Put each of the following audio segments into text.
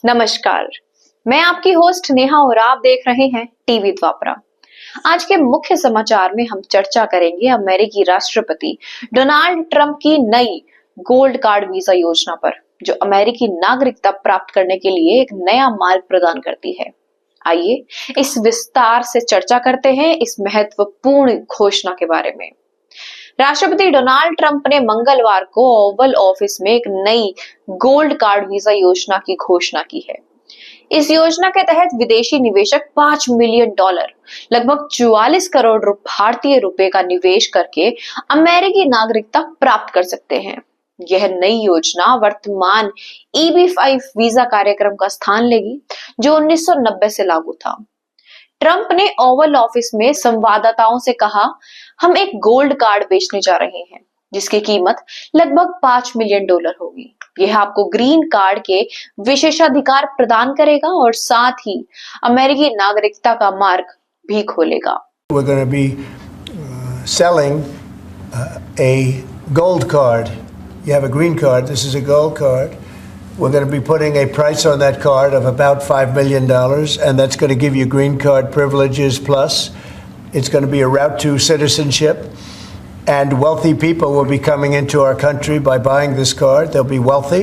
नमस्कार, मैं आपकी होस्ट नेहा और आप देख रहे हैं टीवी द्वापरा। आज के मुख्य समाचार में हम चर्चा करेंगे अमेरिकी राष्ट्रपति डोनाल्ड ट्रंप की नई गोल्ड कार्ड वीजा योजना पर, जो अमेरिकी नागरिकता प्राप्त करने के लिए एक नया मार्ग प्रदान करती है। आइए इस विस्तार से चर्चा करते हैं इस महत्वपूर्ण घोषणा के बारे में। राष्ट्रपति डोनाल्ड ट्रंप ने मंगलवार को ओवल ऑफिस में एक नई गोल्ड कार्ड वीजा योजना की घोषणा की है। इस योजना के तहत विदेशी निवेशक $5 मिलियन लगभग 44 करोड़ भारतीय रुपए का निवेश करके अमेरिकी नागरिकता प्राप्त कर सकते हैं। यह नई योजना वर्तमान EB-5 वीजा कार्यक्रम का स्थान लेगी, जो 1990 से लागू था। ट्रंप ने ओवल ऑफिस में संवाददाताओं से कहा, हम एक गोल्ड कार्ड बेचने जा रहे हैं जिसकी कीमत लगभग $5 मिलियन होगी। यह आपको ग्रीन कार्ड के विशेषाधिकार प्रदान करेगा और साथ ही अमेरिकी नागरिकता का मार्ग भी खोलेगा। We're going to be selling a gold card. You have a green card, this is a gold card. We're going to be putting a price on that card of about $5 million, and that's going to give you green card privileges plus. It's going to be a route to citizenship, and wealthy people will be coming into our country by buying this card. They'll be wealthy,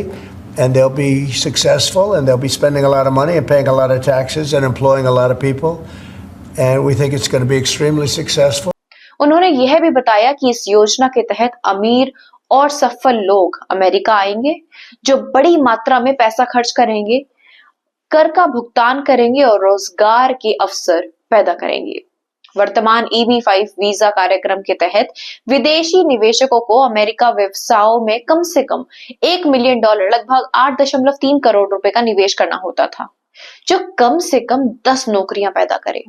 and they'll be successful, and they'll be spending a lot of money and paying a lot of taxes and employing a lot of people. And we think it's going to be extremely successful. उन्होंने यह भी बताया कि इस योजना के तहत अमीर और सफल लोग अमेरिका आएंगे, जो बड़ी मात्रा में पैसा खर्च करेंगे, कर का भुगतान करेंगे और रोजगार के अवसर पैदा करेंगे। वर्तमान EB-5 वीजा कार्यक्रम के तहत विदेशी निवेशकों को अमेरिका व्यवसायों में कम से कम $1 मिलियन लगभग 8.3 करोड़ रुपए का निवेश करना होता था, जो कम से कम 10 नौकरियां पैदा करे।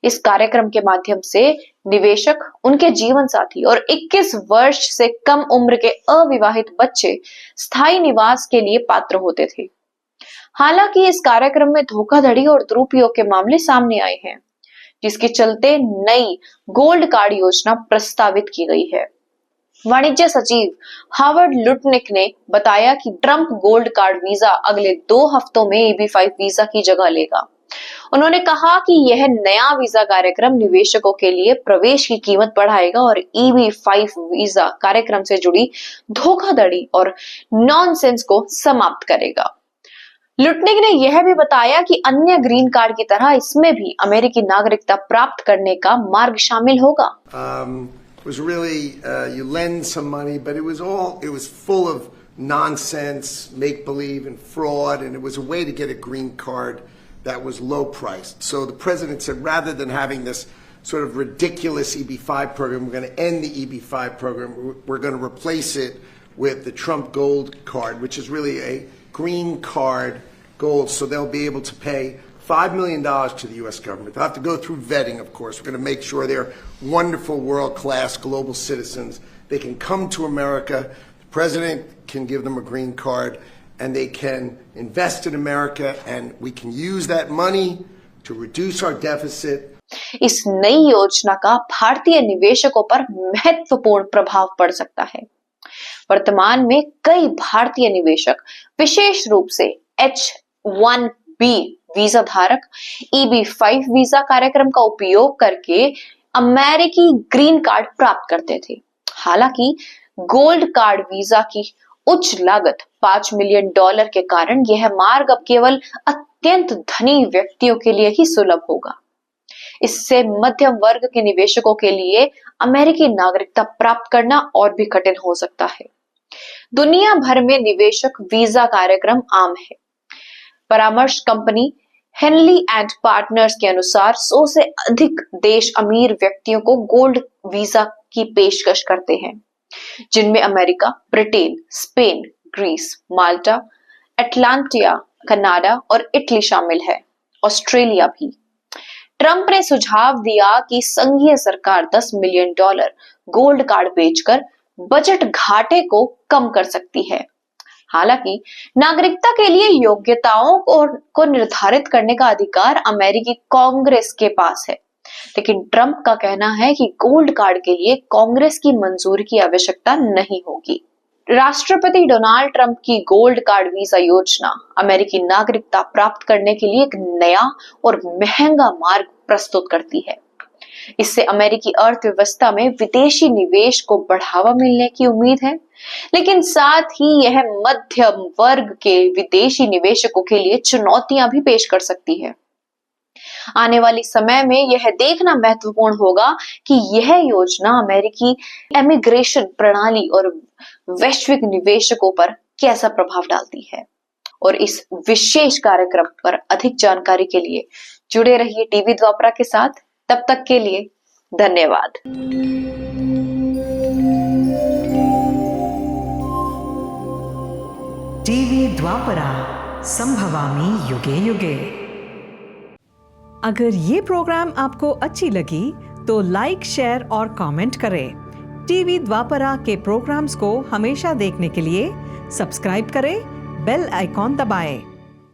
इस कार्यक्रम के माध्यम से निवेशक, उनके जीवन साथी और 21 वर्ष से कम उम्र के अविवाहित बच्चे स्थायी निवास के लिए पात्र होते थे। हालांकि इस कार्यक्रम में धोखाधड़ी और दुरुपयोग के मामले सामने आए हैं, जिसके चलते नई गोल्ड कार्ड योजना प्रस्तावित की गई है। वाणिज्य सचिव हावर्ड लुटनिक ने बताया कि ट्रंप गोल्ड कार्ड वीजा अगले 2 हफ्तों में EB-5 वीजा की जगह लेगा। उन्होंने कहा कि यह नया वीजा कार्यक्रम निवेशकों के लिए प्रवेश की कीमत बढ़ाएगा और EB-5 वीजा कार्यक्रम से जुड़ी धोखाधड़ी और नॉनसेंस को समाप्त करेगा। लुटनिक ने यह भी बताया कि अन्य ग्रीन कार्ड की तरह इसमें भी अमेरिकी नागरिकता प्राप्त करने का मार्ग शामिल होगा। It was really you lend some money, but it was full of nonsense, make believe, and fraud, and it was a way to get a green card that was low priced. So the president said, rather than having this sort of ridiculous EB-5 program, we're going to end the EB-5 program. We're going to replace it with the Trump Gold Card, which is really a green card gold. So they'll be able to pay $5 million to the U.S. government. They'll have to go through vetting, of course. We're going to make sure they're wonderful, world-class global citizens. They can come to America. The president can give them a green card, and they can invest in America, and we can use that money to reduce our deficit. इस नई योजना का भारतीय निवेशकों पर महत्वपूर्ण प्रभाव पड़ सकता है। वर्तमान में कई भारतीय निवेशक, विशेष रूप से H-1B वीजा धारक, EB-5 वीजा कार्यक्रम का उपयोग करके अमेरिकी ग्रीन कार्ड प्राप्त करते थे। हालांकि गोल्ड कार्ड वीजा की उच्च लागत $5 मिलियन के कारण यह मार्ग अब केवल अत्यंत धनी व्यक्तियों के लिए ही सुलभ होगा। इससे मध्यम वर्ग के निवेशकों के लिए अमेरिकी नागरिकता प्राप्त करना और भी कठिन हो सकता है। दुनिया भर में निवेशक वीजा कार्यक्रम आम है। परामर्श कंपनी हेनली एंड पार्टनर्स के अनुसार 100 से अधिक देश अमीर व्यक्तियों को गोल्ड वीजा की पेशकश करते हैं, जिनमें अमेरिका, ब्रिटेन, स्पेन, ग्रीस, माल्टा, अटलांटिया, कनाडा और इटली शामिल है, ऑस्ट्रेलिया भी। ट्रंप ने सुझाव दिया कि संघीय सरकार $10 मिलियन गोल्ड कार्ड बेचकर बजट घाटे को कम कर सकती है। हालांकि नागरिकता के लिए योग्यताओं को निर्धारित करने का अधिकार अमेरिकी कांग्रेस के पास है, लेकिन ट्रंप का कहना है कि गोल्ड कार्ड के लिए कांग्रेस की मंजूरी की आवश्यकता नहीं होगी। राष्ट्रपति डोनाल्ड ट्रंप की गोल्ड कार्ड वीजा योजना अमेरिकी नागरिकता प्राप्त करने के लिए एक नया और महंगा मार्ग प्रस्तुत करती है। इससे अमेरिकी अर्थव्यवस्था में विदेशी निवेश को बढ़ावा मिलने की उम्मीद है, लेकिन साथ ही यह मध्यम वर्ग के विदेशी निवेशकों के लिए चुनौतियां भी पेश कर सकती है। आने वाले समय में यह देखना महत्वपूर्ण होगा कि यह योजना अमेरिकी इमिग्रेशन प्रणाली और वैश्विक निवेशकों पर कैसा प्रभाव डालती है। और इस विशेष कार्यक्रम पर अधिक जानकारी के लिए जुड़े रहिए टीवी द्वापरा के साथ। तब तक के लिए धन्यवाद। टीवी द्वापरा, संभवामि युगे युगे। अगर ये प्रोग्राम आपको अच्छी लगी तो लाइक, शेयर और कमेंट करें। टीवी द्वापरा के प्रोग्राम्स को हमेशा देखने के लिए सब्सक्राइब करें, बेल आइकॉन दबाएं।